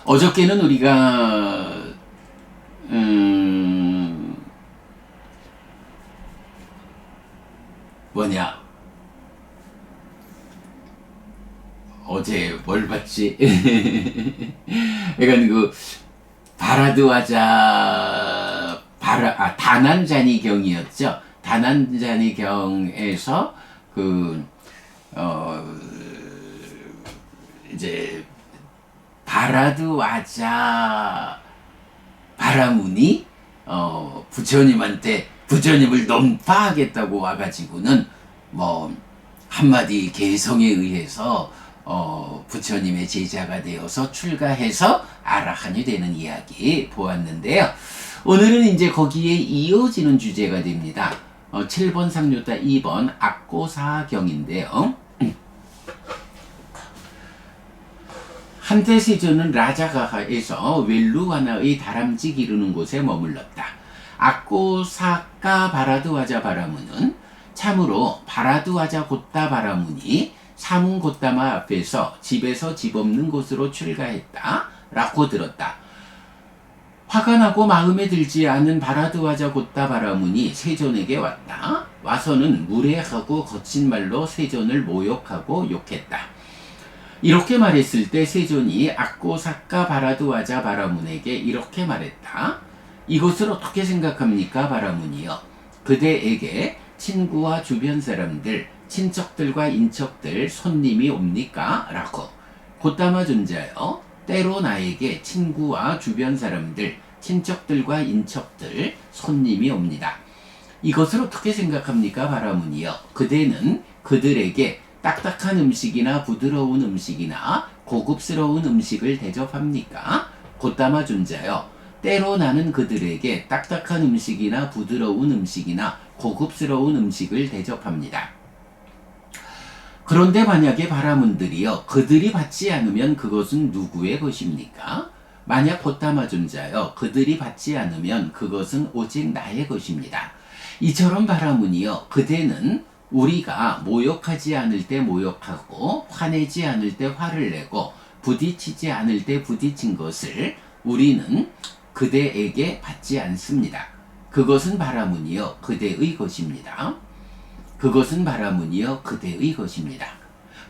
어저께는 우리가 음, 뭐냐 어제 뭘 봤지? 그러니까 그 바라드와자 다난자니경이었죠. 다난자니경에서 그 어, 이제 바라드와자 바라문이 부처님한테 부처님을 논파하겠다고 와가지고는 뭐 한마디 개성에 의해서 부처님의 제자가 되어서 출가해서 아라한이 되는 이야기 보았는데요. 오늘은 이제 거기에 이어지는 주제가 됩니다. 7번 상류타 2번 악고사경인데요. 한때 세존은 라자가하에서 웰루와나의 다람쥐 기르는 곳에 머물렀다. 악고사까 바라드와자 바라문은 참으로 바라드와자 곧다 바라문이 사문 곧다마 앞에서 집에서 집 없는 곳으로 출가했다 라고 들었다. 화가 나고 마음에 들지 않은 바라드와자 곧다 바라문이 세존에게 왔다. 와서는 무례하고 거친 말로 세존을 모욕하고 욕했다. 이렇게 말했을 때 세존이 악고사까 바라드와자 바라문에게 이렇게 말했다. 이것을 어떻게 생각합니까 바라문이여? 그대에게 친구와 주변 사람들, 친척들과 인척들, 손님이 옵니까? 라고. 곧다마 존자여, 때로 나에게 친구와 주변 사람들, 친척들과 인척들, 손님이 옵니다. 이것을 어떻게 생각합니까 바라문이여? 그대는 그들에게 딱딱한 음식이나 부드러운 음식이나 고급스러운 음식을 대접합니까? 곧다마 존자여, 때로 나는 그들에게 딱딱한 음식이나 부드러운 음식이나 고급스러운 음식을 대접합니다. 그런데 만약에 바라문들이여 그들이 받지 않으면 그것은 누구의 것입니까? 만약 곧다마 존자여 그들이 받지 않으면 그것은 오직 나의 것입니다. 이처럼 바라문이여 그대는 우리가 모욕하지 않을 때 모욕하고 화내지 않을 때 화를 내고 부딪히지 않을 때 부딪힌 것을 우리는 그대에게 받지 않습니다. 그것은 바라문이여 그대의 것입니다. 그것은 바라문이여 그대의 것입니다.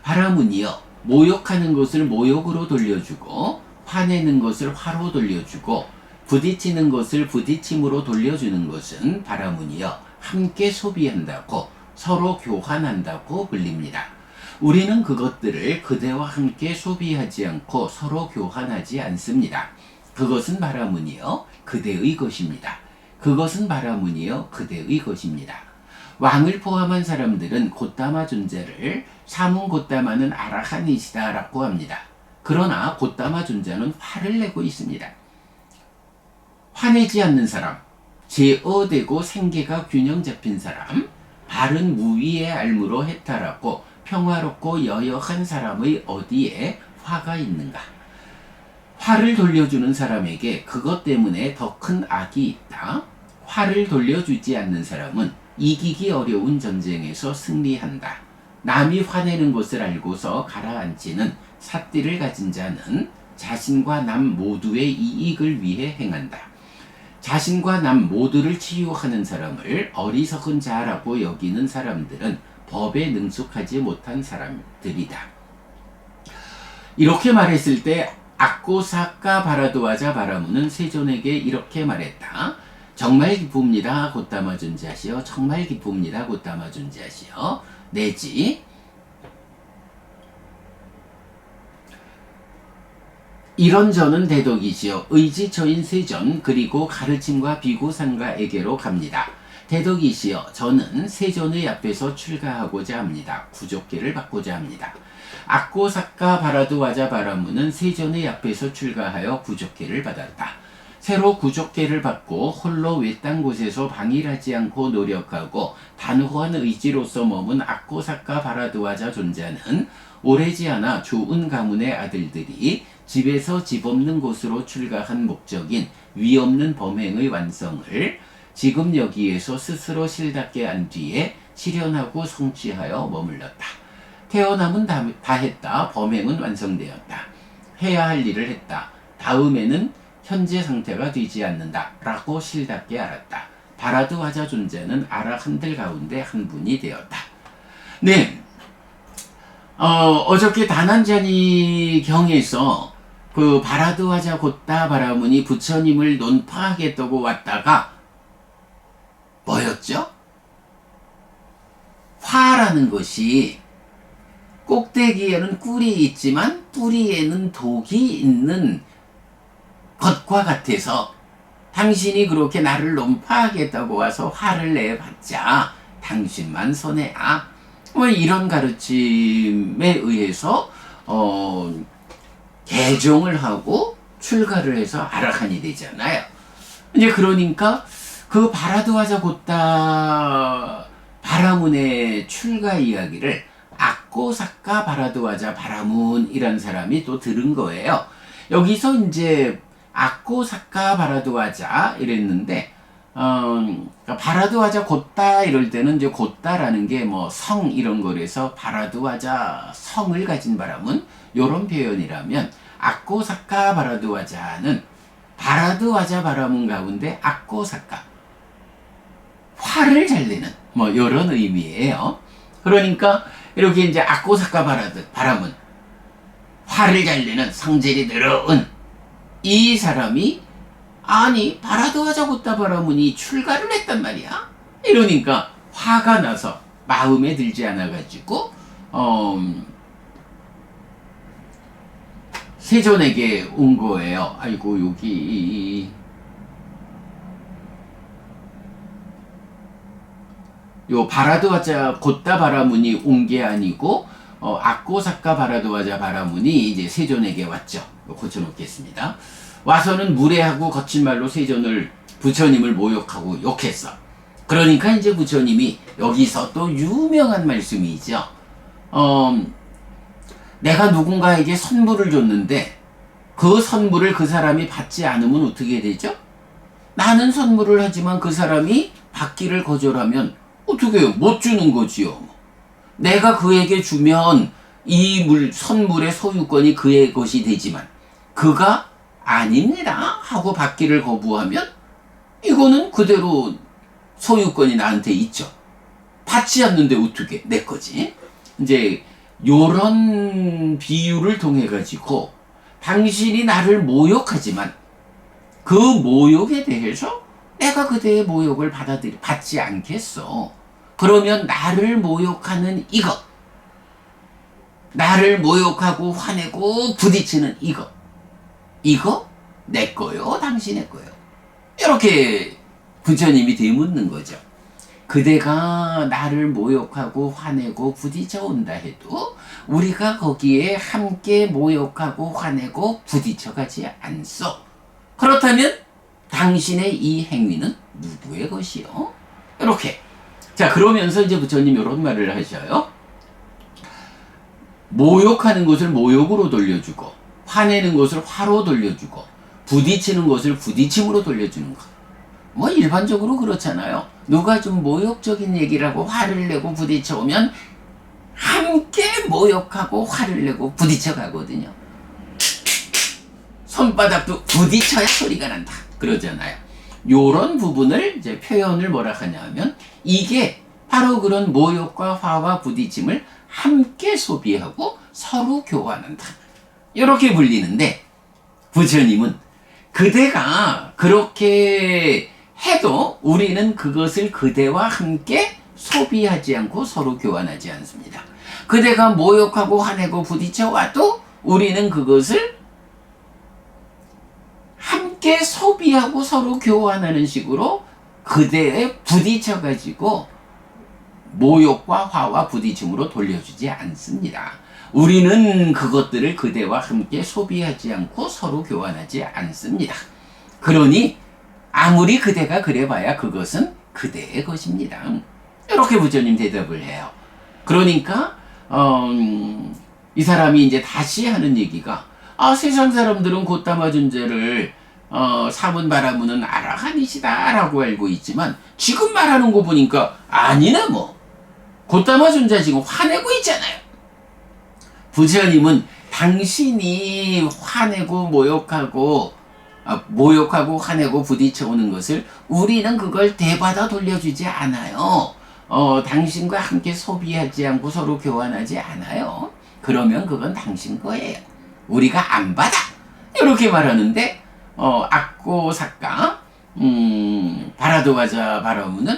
바라문이여 모욕하는 것을 모욕으로 돌려주고 화내는 것을 화로 돌려주고 부딪히는 것을 부딪힘으로 돌려주는 것은 바라문이여 함께 소비한다고 서로 교환한다고 불립니다. 우리는 그것들을 그대와 함께 소비하지 않고 서로 교환하지 않습니다. 그것은 바라문이여 그대의 것입니다. 그것은 바라문이여 그대의 것입니다. 왕을 포함한 사람들은 곧다마 존재를 사문 곧다마는 아라한이시다 라고 합니다. 그러나 곧다마 존재는 화를 내고 있습니다. 화내지 않는 사람, 제어되고 생계가 균형 잡힌 사람, 바른 무위의 알무로 해탈하고 평화롭고 여여한 사람의 어디에 화가 있는가? 화를 돌려주는 사람에게 그것 때문에 더 큰 악이 있다. 화를 돌려주지 않는 사람은 이기기 어려운 전쟁에서 승리한다. 남이 화내는 것을 알고서 가라앉히는 삿띠를 가진 자는 자신과 남 모두의 이익을 위해 행한다. 자신과 남 모두를 치유하는 사람을 어리석은 자라고 여기는 사람들은 법에 능숙하지 못한 사람들이다. 이렇게 말했을 때 악고사까 바라드와자 바라문은 세존에게 이렇게 말했다. 정말 기쁩니다 곧다마 존재하시오. 정말 기쁩니다 곧다마 존재하시오. 내지 이런 저는 대덕이시여 의지처인 세존 그리고 가르침과 비구상가에게로 갑니다. 대덕이시여 저는 세존의 앞에서 출가하고자 합니다. 구족계를 받고자 합니다. 악고사까 바라드와자 바라문은 세존의 앞에서 출가하여 구족계를 받았다. 새로 구족계를 받고 홀로 외딴 곳에서 방일하지 않고 노력하고 단호한 의지로서 머문 악고사까 바라드와자 존자는 오래지 않아 좋은 가문의 아들들이 집에서 집 없는 곳으로 출가한 목적인 위 없는 범행의 완성을 지금 여기에서 스스로 실답게 한 뒤에 실현하고 성취하여 머물렀다. 태어남은 다 했다. 범행은 완성되었다. 해야 할 일을 했다. 다음에는 현재 상태가 되지 않는다 라고 실답게 알았다. 바라드와자 존재는 아라한들 가운데 한 분이 되었다. 네, 어저께 다난자니 경에서 그 바라드와자 곧다 바라문이 부처님을 논파하겠다고 왔다가 뭐였죠? 화라는 것이 꼭대기에는 꿀이 있지만 뿌리에는 독이 있는 것과 같아서 당신이 그렇게 나를 논파하겠다고 와서 화를 내봤자 당신만 손해야. 뭐 이런 가르침에 의해서 개종을 하고 출가를 해서 아라한이 되잖아요. 이제 그러니까 그 바라드와자 곧다 바라문의 출가 이야기를 악고사카 바라드와자 바라문이란 사람이 또 들은 거예요. 여기서 이제 악고사카 바라드와자 이랬는데 그러니까 바라드와자 곧다 이럴 때는 이제 곧다라는 게 뭐 성 이런 거래서 바라드와자 성을 가진 바라문 요런 표현이라면 악고사카 바라드와자는 바라드와자 바라문 가운데 악고사카 화를 잘 내는 뭐 요런 의미예요. 그러니까 이렇게 이제 악고사카 바라문 화를 잘 내는 성질이 늘어은 이 사람이 아니 바라드와자 곧다 바라문이 출가를 했단 말이야. 이러니까 화가 나서 마음에 들지 않아 가지고 세존에게 온 거예요. 아이고 여기 요 바라드와자 곧다 바라문이 온 게 아니고 악고사카 바라드와자 바라문이 이제 세존에게 왔죠. 고쳐놓겠습니다. 와서는 무례하고 거친 말로 세존을 부처님을 모욕하고 욕했어. 그러니까 이제 부처님이 여기서 또 유명한 말씀이죠. 내가 누군가에게 선물을 줬는데 그 선물을 그 사람이 받지 않으면 어떻게 되죠? 나는 선물을 하지만 그 사람이 받기를 거절하면 어떻게 해요? 못 주는 거지요. 내가 그에게 주면 이 선물의 소유권이 그의 것이 되지만 그가 아닙니다 하고 받기를 거부하면 이거는 그대로 소유권이 나한테 있죠. 받지 않는데 어떻게 내 거지? 이제 요런 비유를 통해 가지고 당신이 나를 모욕하지만 그 모욕에 대해서 내가 그대의 모욕을 받지 않겠어. 그러면 나를 모욕하는 이것, 나를 모욕하고 화내고 부딪히는 이거 내 거요, 당신의 거요. 이렇게 부처님이 되묻는 거죠. 그대가 나를 모욕하고 화내고 부딪혀 온다 해도 우리가 거기에 함께 모욕하고 화내고 부딪혀 가지 않소. 그렇다면 당신의 이 행위는 누구의 것이요? 이렇게. 자, 그러면서 이제 부처님 이런 말을 하셔요. 모욕하는 것을 모욕으로 돌려주고 화내는 것을 화로 돌려주고 부딪히는 것을 부딪힘으로 돌려주는 것. 뭐 일반적으로 그렇잖아요. 누가 좀 모욕적인 얘기라고 화를 내고 부딪혀 오면 함께 모욕하고 화를 내고 부딪혀 가거든요. 손바닥도 부딪혀야 소리가 난다 그러잖아요. 요런 부분을 이제 표현을 뭐라 하냐면 이게 바로 그런 모욕과 화와 부딪힘을 함께 소비하고 서로 교환한다. 이렇게 불리는데 부처님은 그대가 그렇게 해도 우리는 그것을 그대와 함께 소비하지 않고 서로 교환하지 않습니다. 그대가 모욕하고 화내고 부딪혀 와도 우리는 그것을 함께 소비하고 서로 교환하는 식으로 그대에 부딪혀 가지고 모욕과 화와 부딪힘으로 돌려주지 않습니다. 우리는 그것들을 그대와 함께 소비하지 않고 서로 교환하지 않습니다. 그러니 아무리 그대가 그래봐야 그것은 그대의 것입니다. 이렇게 부처님 대답을 해요. 그러니까 이 사람이 이제 다시 하는 얘기가 세상 사람들은 곧다마 존재를 사문 바라문은 아라한이시다 라고 알고 있지만 지금 말하는 거 보니까 아니네 뭐 곧다마 존재 지금 화내고 있잖아요. 부처님은 당신이 화내고 모욕하고 화내고 부딪혀오는 것을 우리는 그걸 되받아 돌려주지 않아요. 당신과 함께 소비하지 않고 서로 교환하지 않아요. 그러면 그건 당신 거예요. 우리가 안 받아. 이렇게 말하는데, 악고 삭가, 바라도가자 바라무는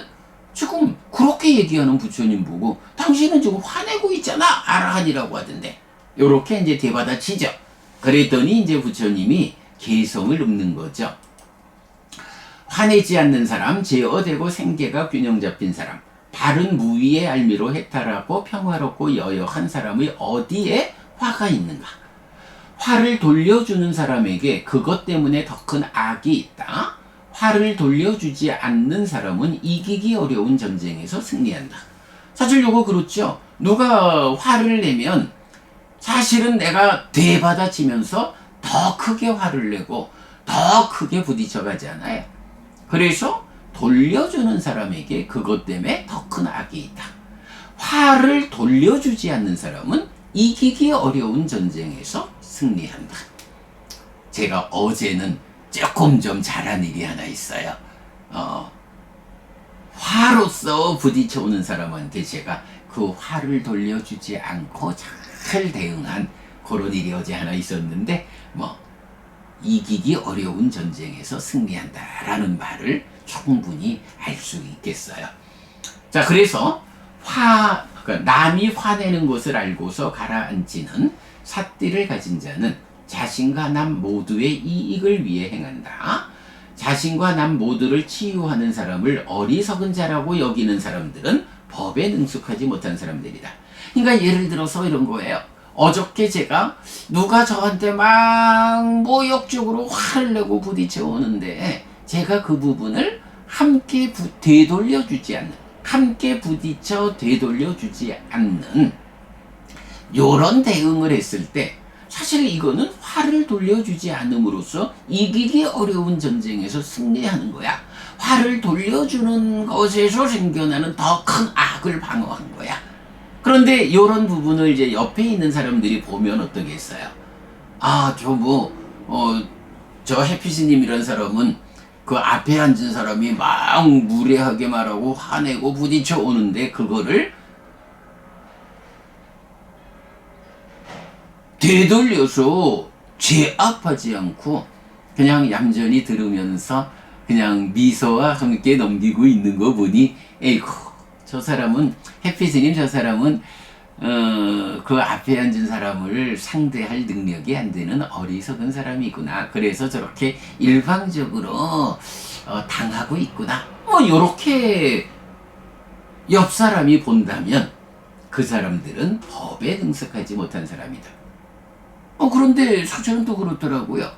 지금 그렇게 얘기하는 부처님 보고 당신은 지금 화내고 있잖아. 아라한이라고 하던데. 요렇게 이제 되받아치죠. 그랬더니 이제 부처님이 개성을 읊는 거죠. 화내지 않는 사람, 제어되고 생계가 균형 잡힌 사람, 바른 무위의 알미로 해탈하고 평화롭고 여여한 사람의 어디에 화가 있는가? 화를 돌려주는 사람에게 그것 때문에 더 큰 악이 있다. 화를 돌려주지 않는 사람은 이기기 어려운 전쟁에서 승리한다. 사실 요거 그렇죠. 누가 화를 내면 사실은 내가 되받아치면서 더 크게 화를 내고 더 크게 부딪혀가지 않아요. 그래서 돌려주는 사람에게 그것 때문에 더 큰 악이 있다. 화를 돌려주지 않는 사람은 이기기 어려운 전쟁에서 승리한다. 제가 어제는 조금 좀 잘한 일이 하나 있어요. 화로서 부딪혀오는 사람한테 제가 그 화를 돌려주지 않고 잘 대응한 그런 일이 어제 하나 있었는데, 이기기 어려운 전쟁에서 승리한다라는 말을 충분히 알 수 있겠어요. 자, 그래서 그러니까 남이 화내는 것을 알고서 가라앉히는 삿띠를 가진 자는 자신과 남 모두의 이익을 위해 행한다. 자신과 남 모두를 치유하는 사람을 어리석은 자라고 여기는 사람들은 법에 능숙하지 못한 사람들이다. 그러니까 예를 들어서 이런 거예요. 어저께 제가 누가 저한테 막 모욕적으로 화를 내고 부딪혀 오는데 제가 그 부분을 함께 함께 부딪혀 되돌려주지 않는 요런 대응을 했을 때 사실 이거는 화를 돌려주지 않음으로써 이기기 어려운 전쟁에서 승리하는 거야. 화를 돌려주는 것에서 생겨나는 더 큰 악을 방어한 거야. 그런데 이런 부분을 이제 옆에 있는 사람들이 보면 어떠겠어요? 저 해피스님 이런 사람은 그 앞에 앉은 사람이 막 무례하게 말하고 화내고 부딪혀 오는데 그거를 되돌려서 제압하지 않고 그냥 얌전히 들으면서 그냥 미소와 함께 넘기고 있는 거 보니, 에이구, 저 사람은, 해피스님 저 사람은 그 앞에 앉은 사람을 상대할 능력이 안 되는 어리석은 사람이구나. 그래서 저렇게 일방적으로 당하고 있구나. 요렇게 옆 사람이 본다면 그 사람들은 법에 능숙하지 못한 사람이다. 그런데 사실은 또 그렇더라고요.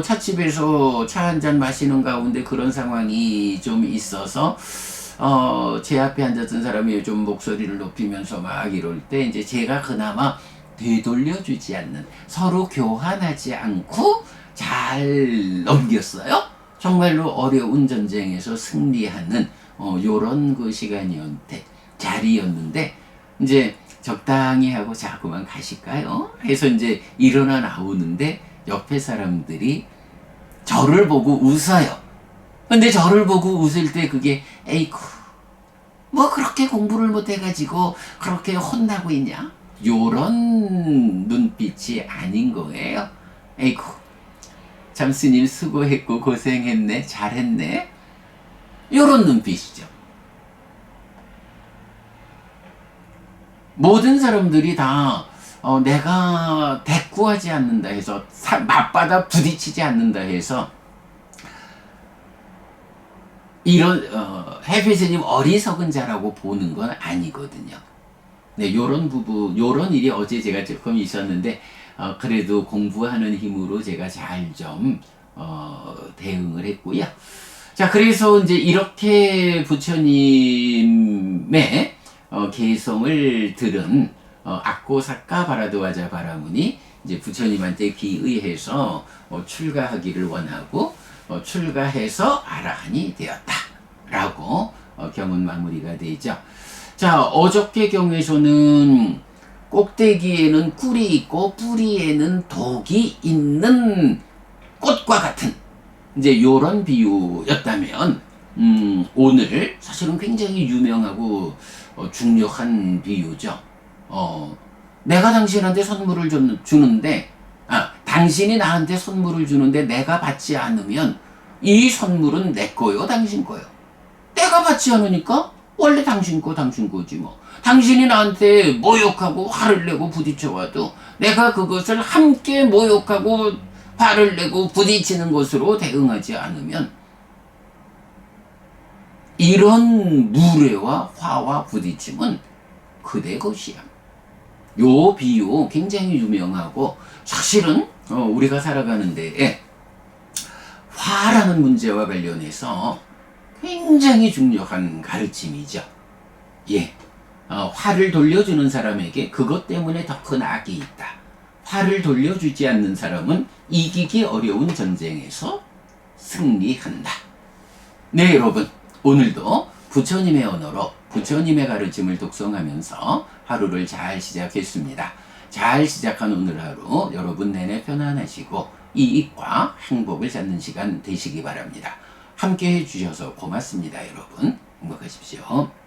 찻집에서 차 한 잔 마시는 가운데 그런 상황이 좀 있어서 제 앞에 앉았던 사람이 좀 목소리를 높이면서 막 이럴 때 이제 제가 그나마 되돌려주지 않는, 서로 교환하지 않고 잘 넘겼어요. 정말로 어려운 전쟁에서 승리하는 요런 그 자리였는데 이제 적당히 하고 자 그만 가실까요? 해서 이제 일어나 나오는데 옆에 사람들이 저를 보고 웃어요. 근데 저를 보고 웃을 때 그게 에이쿠 그렇게 공부를 못해가지고 그렇게 혼나고 있냐? 요런 눈빛이 아닌 거예요. 에이쿠 참 스님 수고했고 고생했네, 잘했네, 요런 눈빛이죠. 모든 사람들이 다 내가 대꾸하지 않는다 해서 맞받아 부딪히지 않는다 해서 이런 해피스님 어리석은 자라고 보는 건 아니거든요. 네, 요런 일이 어제 제가 조금 있었는데 그래도 공부하는 힘으로 제가 잘 좀 대응을 했고요. 자, 그래서 이제 이렇게 부처님의 개성을 들은 악고사카 바라도와자 바라문이 이제 부처님한테 기의해서 출가하기를 원하고 출가해서 아라한이 되었다라고 경은 마무리가 되죠. 자, 어저께 경에서는 꼭대기에는 꿀이 있고 뿌리에는 독이 있는 꽃과 같은 이제 요런 비유였다면 오늘 사실은 굉장히 유명하고 중요한 비유죠. 내가 당신한테 선물을 주는데 당신이 나한테 선물을 주는데 내가 받지 않으면 이 선물은 내 거요, 당신 거요. 내가 받지 않으니까 원래 당신 거지 뭐. 당신이 나한테 모욕하고 화를 내고 부딪혀와도 내가 그것을 함께 모욕하고 화를 내고 부딪히는 것으로 대응하지 않으면 이런 무례와 화와 부딪힘은 그대 것이야. 요 비유 굉장히 유명하고 사실은 우리가 살아가는 데에 화라는 문제와 관련해서 굉장히 중요한 가르침이죠. 예, 화를 돌려주는 사람에게 그것 때문에 더 큰 악이 있다. 화를 돌려주지 않는 사람은 이기기 어려운 전쟁에서 승리한다. 네, 여러분. 오늘도 부처님의 언어로 부처님의 가르침을 독송하면서 하루를 잘 시작했습니다. 잘 시작한 오늘 하루 여러분 내내 편안하시고 이익과 행복을 찾는 시간 되시기 바랍니다. 함께 해주셔서 고맙습니다, 여러분. 행복하십시오.